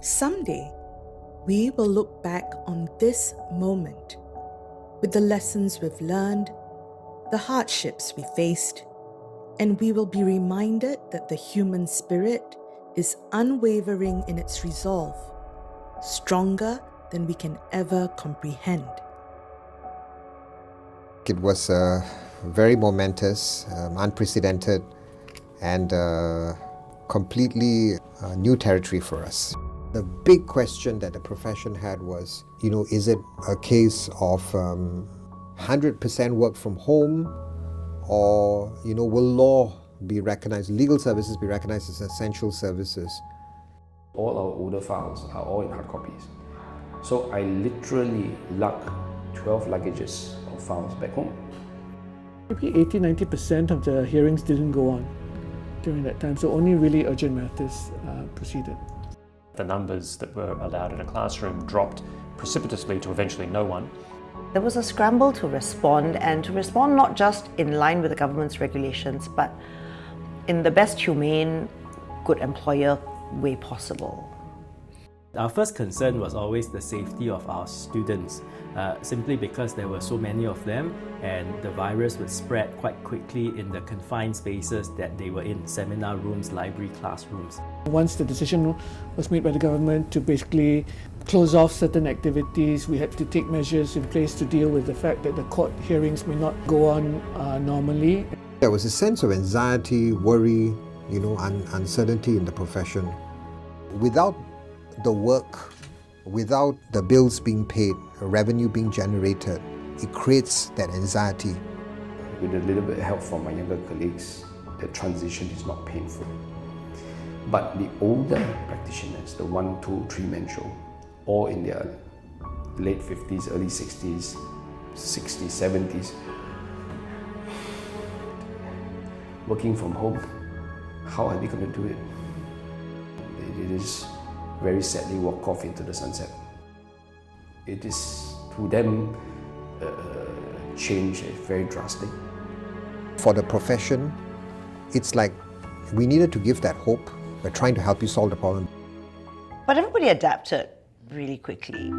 Someday, we will look back on this moment with the lessons we've learned, the hardships we faced, and we will be reminded that the human spirit is unwavering in its resolve, stronger than we can ever comprehend. It was very momentous, unprecedented, and completely new territory for us. The big question that the profession had was, is it a case of 100% work from home, or, will law be recognized, legal services be recognized as essential services? All our older files are all in hard copies. So I literally lugged 12 luggages of files back home. Maybe 80-90% of the hearings didn't go on during that time, so only really urgent matters proceeded. The numbers that were allowed in a classroom dropped precipitously to eventually no one. There was a scramble to respond, and to respond not just in line with the government's regulations, but in the best humane, good employer way possible. Our first concern was always the safety of our students, simply because there were so many of them and the virus would spread quite quickly in the confined spaces that they were in, seminar rooms, library, classrooms. Once the decision was made by the government to basically close off certain activities, we had to take measures in place to deal with the fact that the court hearings may not go on normally. There was a sense of anxiety, worry, uncertainty in the profession. Without the work, without the bills being paid, revenue being generated, it creates that anxiety. With a little bit of help from my younger colleagues, the transition is not painful. But the older practitioners, the 1, 2, 3-man show, all in their late 50s, early 60s, 60s, 70s, working from home, how are they going to do it? It is very sadly walk off into the sunset. It is, to them, change is very drastic. For the profession, it's like we needed to give that hope. We're trying to help you solve the problem. But everybody adapted really quickly.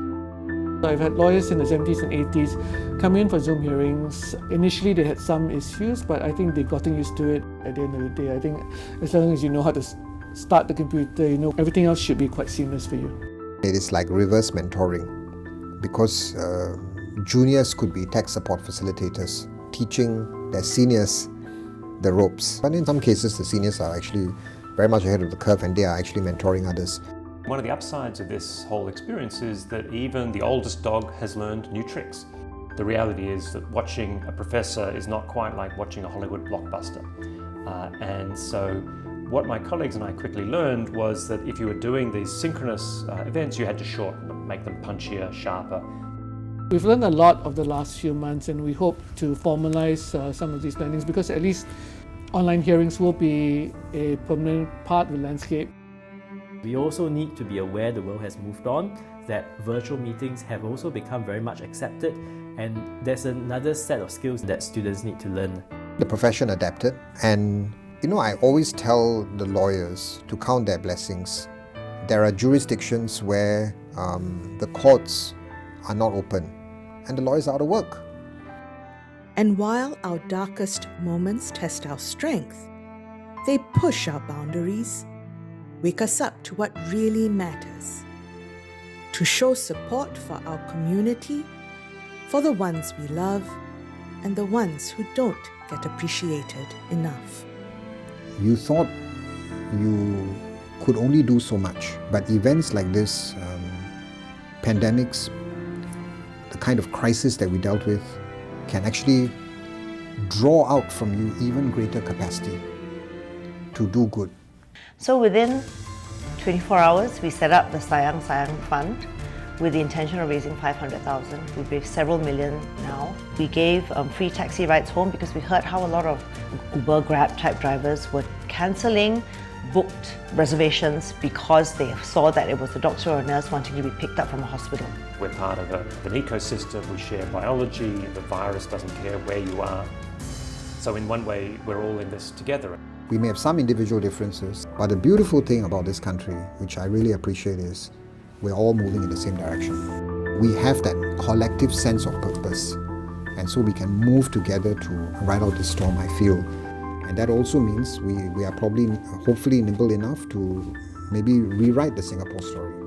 I've had lawyers in the 70s and 80s come in for Zoom hearings. Initially they had some issues, but I think they've gotten used to it at the end of the day. I think as long as you know how to start the computer, everything else should be quite seamless for you. It is like reverse mentoring, because juniors could be tech support facilitators, teaching their seniors the ropes. But in some cases, the seniors are actually very much ahead of the curve and they are actually mentoring others. One of the upsides of this whole experience is that even the oldest dog has learned new tricks. The reality is that watching a professor is not quite like watching a Hollywood blockbuster. And so what my colleagues and I quickly learned was that if you were doing these synchronous events, you had to shorten them, make them punchier, sharper. We've learned a lot of the last few months, and we hope to formalize some of these learnings, because at least online hearings will be a permanent part of the landscape. We also need to be aware the world has moved on, that virtual meetings have also become very much accepted, and there's another set of skills that students need to learn. The profession adapted, and I always tell the lawyers to count their blessings. There are jurisdictions where the courts are not open and the lawyers are out of work. And while our darkest moments test our strength, they push our boundaries, wake us up to what really matters, to show support for our community, for the ones we love, and the ones who don't get appreciated enough. You thought you could only do so much, but events like this, pandemics, the kind of crisis that we dealt with, can actually draw out from you even greater capacity to do good. So within 24 hours, we set up the Sayang Sayang Fund with the intention of raising 500,000. We've raised several million now. We gave free taxi rides home because we heard how a lot of Uber, Grab type drivers were cancelling booked reservations because they saw that it was a doctor or a nurse wanting to be picked up from a hospital. We're part of an ecosystem, we share biology, the virus doesn't care where you are. So in one way, we're all in this together. We may have some individual differences, but the beautiful thing about this country, which I really appreciate, is we're all moving in the same direction. We have that collective sense of purpose, and so we can move together to ride out the storm, I feel. And that also means we are probably, hopefully, nimble enough to maybe rewrite the Singapore story.